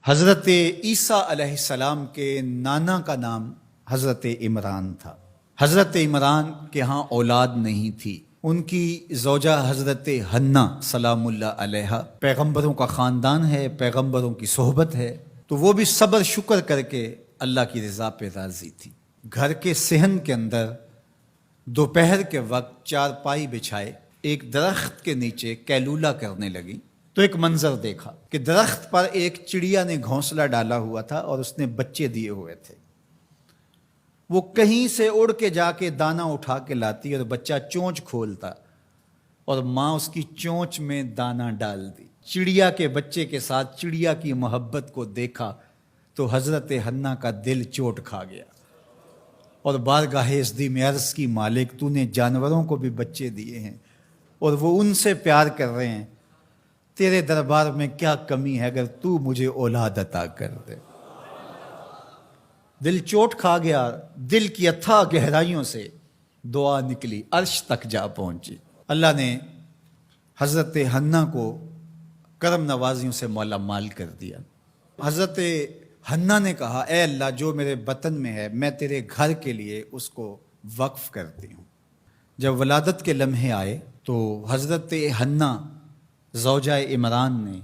حضرت عیسیٰ علیہ السلام کے نانا کا نام حضرت عمران تھا۔ حضرت عمران کے ہاں اولاد نہیں تھی، ان کی زوجہ حضرت حنہ سلام اللہ علیہا، پیغمبروں کا خاندان ہے، پیغمبروں کی صحبت ہے، تو وہ بھی صبر شکر کر کے اللہ کی رضا پہ راضی تھی۔ گھر کے صحن کے اندر دوپہر کے وقت چارپائی بچھائے ایک درخت کے نیچے قیلولہ کرنے لگی تو ایک منظر دیکھا کہ درخت پر ایک چڑیا نے گھونسلہ ڈالا ہوا تھا اور اس نے بچے دیے ہوئے تھے۔ وہ کہیں سے اڑ کے جا کے دانہ اٹھا کے لاتی اور بچہ چونچ کھولتا اور ماں اس کی چونچ میں دانہ ڈال دی۔ چڑیا کے بچے کے ساتھ چڑیا کی محبت کو دیکھا تو حضرت حنہ کا دل چوٹ کھا گیا اور بارگاہ عزدی میں عرض کی، مالک تو نے جانوروں کو بھی بچے دیے ہیں اور وہ ان سے پیار کر رہے ہیں، تیرے دربار میں کیا کمی ہے اگر تو مجھے اولاد عطا کر دے۔ دل چوٹ کھا گیا، دل کی اتھاہ گہرائیوں سے دعا نکلی، عرش تک جا پہنچی۔ اللہ نے حضرت حنہ کو کرم نوازیوں سے مالا مال کر دیا۔ حضرت حنہ نے کہا، اے اللہ جو میرے بطن میں ہے میں تیرے گھر کے لیے اس کو وقف کرتی ہوں۔ جب ولادت کے لمحے آئے تو حضرت حنہ زوجہ عمران نے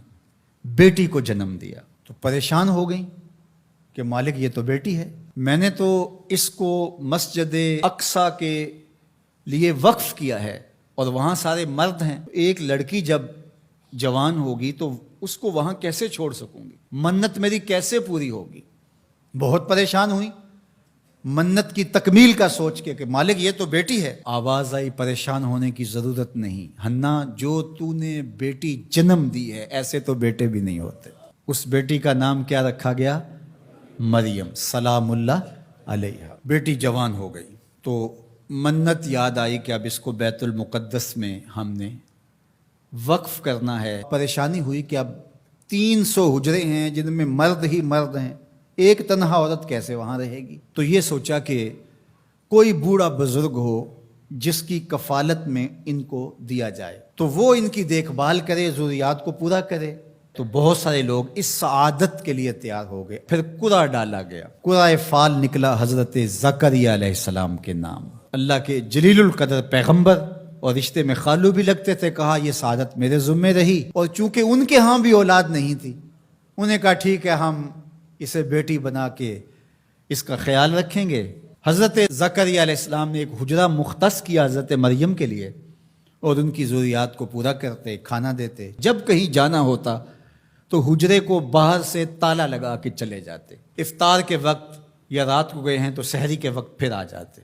بیٹی کو جنم دیا تو پریشان ہو گئیں کہ مالک یہ تو بیٹی ہے، میں نے تو اس کو مسجد اقصیٰ کے لیے وقف کیا ہے اور وہاں سارے مرد ہیں، ایک لڑکی جب جوان ہوگی تو اس کو وہاں کیسے چھوڑ سکوں گی، منت میری کیسے پوری ہوگی۔ بہت پریشان ہوئی منت کی تکمیل کا سوچ کے کہ مالک یہ تو بیٹی ہے۔ آواز آئی، پریشان ہونے کی ضرورت نہیں حنہ، جو تو نے بیٹی جنم دی ہے ایسے تو بیٹے بھی نہیں ہوتے۔ اس بیٹی کا نام کیا رکھا گیا؟ مریم سلام اللہ علیہا۔ بیٹی جوان ہو گئی تو منت یاد آئی کہ اب اس کو بیت المقدس میں ہم نے وقف کرنا ہے۔ پریشانی ہوئی کہ اب 300 حجرے ہیں جن میں مرد ہی مرد ہیں، ایک تنہا عورت کیسے وہاں رہے گی؟ تو یہ سوچا کہ کوئی بوڑھا بزرگ ہو جس کی کفالت میں ان کو دیا جائے تو وہ ان کی دیکھ بھال کرے، ضروریات کو پورا کرے۔ تو بہت سارے لوگ اس سعادت کے لیے تیار ہو گئے۔ پھر قرعہ ڈالا گیا، قرعہ فال نکلا حضرت زکریا علیہ السلام کے نام۔ اللہ کے جلیل القدر پیغمبر اور رشتے میں خالو بھی لگتے تھے، کہا یہ سعادت میرے ذمہ رہی، اور چونکہ ان کے ہاں بھی اولاد نہیں تھی انہیں کہا ٹھیک ہے ہم اسے بیٹی بنا کے اس کا خیال رکھیں گے۔ حضرت زکریا علیہ السلام نے ایک حجرہ مختص کیا حضرت مریم کے لیے اور ان کی ضروریات کو پورا کرتے، کھانا دیتے۔ جب کہیں جانا ہوتا تو حجرے کو باہر سے تالا لگا کے چلے جاتے، افطار کے وقت یا رات کو گئے ہیں تو سحری کے وقت پھر آ جاتے۔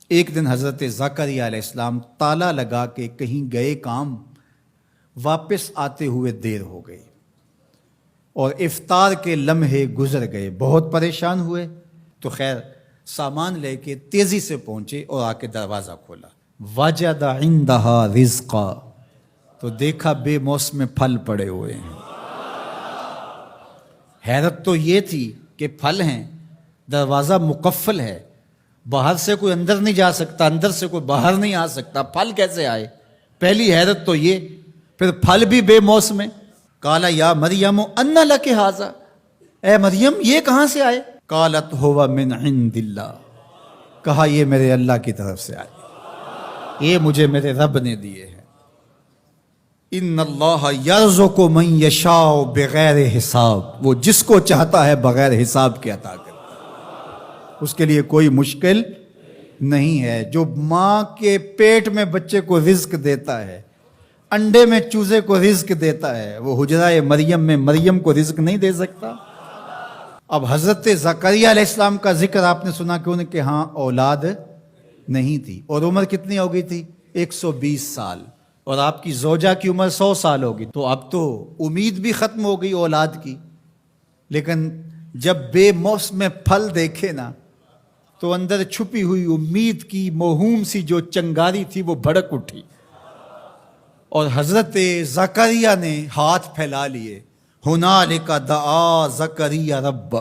ایک دن حضرت زکریا علیہ السلام تالا لگا کے کہیں گئے کام، واپس آتے ہوئے دیر ہو گئی اور افطار کے لمحے گزر گئے، بہت پریشان ہوئے تو خیر سامان لے کے تیزی سے پہنچے اور آ کے دروازہ کھولا، وجد عندہا رزقا، تو دیکھا بے موسم پھل پڑے ہوئے ہیں۔ حیرت تو یہ تھی کہ پھل ہیں، دروازہ مقفل ہے، باہر سے کوئی اندر نہیں جا سکتا، اندر سے کوئی باہر نہیں آ سکتا، پھل کیسے آئے؟ پہلی حیرت تو یہ، پھر پھل بھی بے موسم۔ قالا یا مریم انا لک ھذا، اے مریم یہ کہاں سے آئے؟ قالت ھو من عند اللہ، کہا یہ میرے اللہ کی طرف سے آئے، یہ مجھے میرے رب نے دیے ہیں۔ ان اللہ یرزق من یشاء بغیر حساب، وہ جس کو چاہتا ہے بغیر حساب کے عطا کرتا ہے، اس کے لیے کوئی مشکل نہیں ہے۔ جو ماں کے پیٹ میں بچے کو رزق دیتا ہے، انڈے میں چوزے کو رزق دیتا ہے، وہ حجرہ مریم میں مریم کو رزق نہیں دے سکتا؟ اب حضرت زکریا علیہ السلام کا ذکر آپ نے سنا کہ ان کے ہاں اولاد نہیں تھی اور عمر کتنی ہو گئی تھی؟ 120 سال، اور آپ کی زوجہ کی عمر 100 سال ہوگی، تو اب تو امید بھی ختم ہو گئی اولاد کی۔ لیکن جب بے موسم پھل دیکھے نا تو اندر چھپی ہوئی امید کی موہوم سی جو چنگاری تھی وہ بھڑک اٹھی، اور حضرت زکریا نے ہاتھ پھیلا لیے، ہنالک دعا زکریا رب،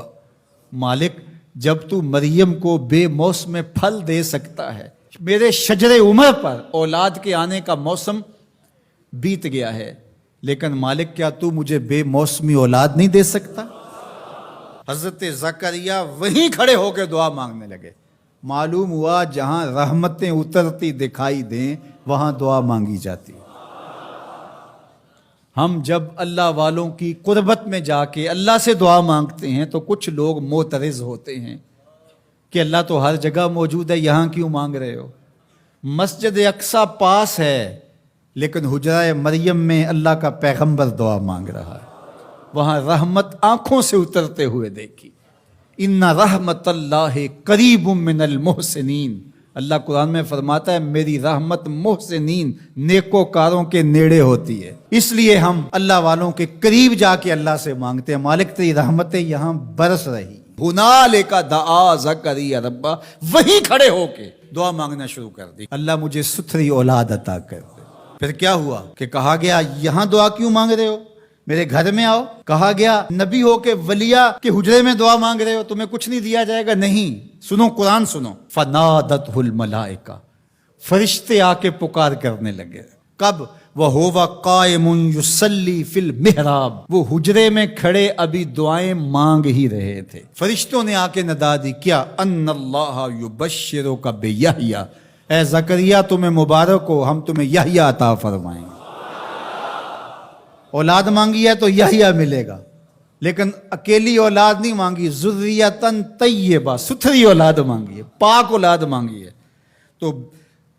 مالک جب تو مریم کو بے موسم پھل دے سکتا ہے، میرے شجر عمر پر اولاد کے آنے کا موسم بیت گیا ہے، لیکن مالک کیا تو مجھے بے موسمی اولاد نہیں دے سکتا؟ حضرت زکریا وہیں کھڑے ہو کے دعا مانگنے لگے. معلوم ہوا جہاں رحمتیں اترتی دکھائی دیں وہاں دعا مانگی جاتی. ہم جب اللہ والوں کی قربت میں جا کے اللہ سے دعا مانگتے ہیں تو کچھ لوگ معترض ہوتے ہیں کہ اللہ تو ہر جگہ موجود ہے، یہاں کیوں مانگ رہے ہو؟ مسجد اقصی پاس ہے لیکن حجرہ مریم میں اللہ کا پیغمبر دعا مانگ رہا ہے، وہاں رحمت آنکھوں سے اترتے ہوئے دیکھی. ان رحمت اللہ قریب من المحسنین، اللہ قرآن میں فرماتا ہے میری رحمت محسنین نیکوکاروں کے نیڑے ہوتی ہے. اس لیے ہم اللہ والوں کے قریب جا کے اللہ سے مانگتے ہیں، مالک تیری رحمتیں یہاں برس رہی. ہنالک دعا زکریا ربہ، وہیں کھڑے ہو کے دعا مانگنا شروع کر دی، اللہ مجھے ستھری اولاد عطا کر دے. پھر کیا ہوا کہ کہا گیا یہاں دعا کیوں مانگ رہے ہو، میرے گھر میں آؤ. کہا گیا نبی ہو کے ولیہ کے حجرے میں دعا مانگ رہے ہو، تمہیں کچھ نہیں دیا جائے گا. نہیں، سنو قرآن سنو. فنادتہ الملائکہ، فرشتے آ کے پکار کرنے لگے. کب؟ وَهُوَ قَائِمٌ يُصَلِّي فِي الْمِحْرَابِ، وہ حجرے میں کھڑے ابھی دعائیں مانگ ہی رہے تھے. فرشتوں نے آ کے ندا دی کیا؟ ان اللہ یبشرک بیحییٰ، اے زکریا تمہیں مبارک ہو، ہم تمہیں یحییٰ عطا فرمائیں گے. اولاد مانگی ہے تو یحییٰ ملے گا، لیکن اکیلی اولاد نہیں مانگی، ذریۃً طیبہ، ستھری اولاد مانگی ہے، پاک اولاد مانگی ہے. تو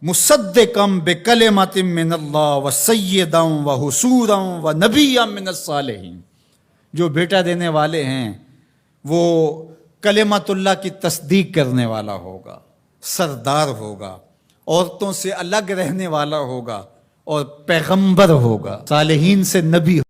مصدقاً بکلمۃ من اللہ وسیداً وحصوراً ونبیاً من الصالحین، جو بیٹا دینے والے ہیں وہ کلمت اللہ کی تصدیق کرنے والا ہوگا، سردار ہوگا، عورتوں سے الگ رہنے والا ہوگا اور پیغمبر ہوگا، صالحین سے نبی ہوگا.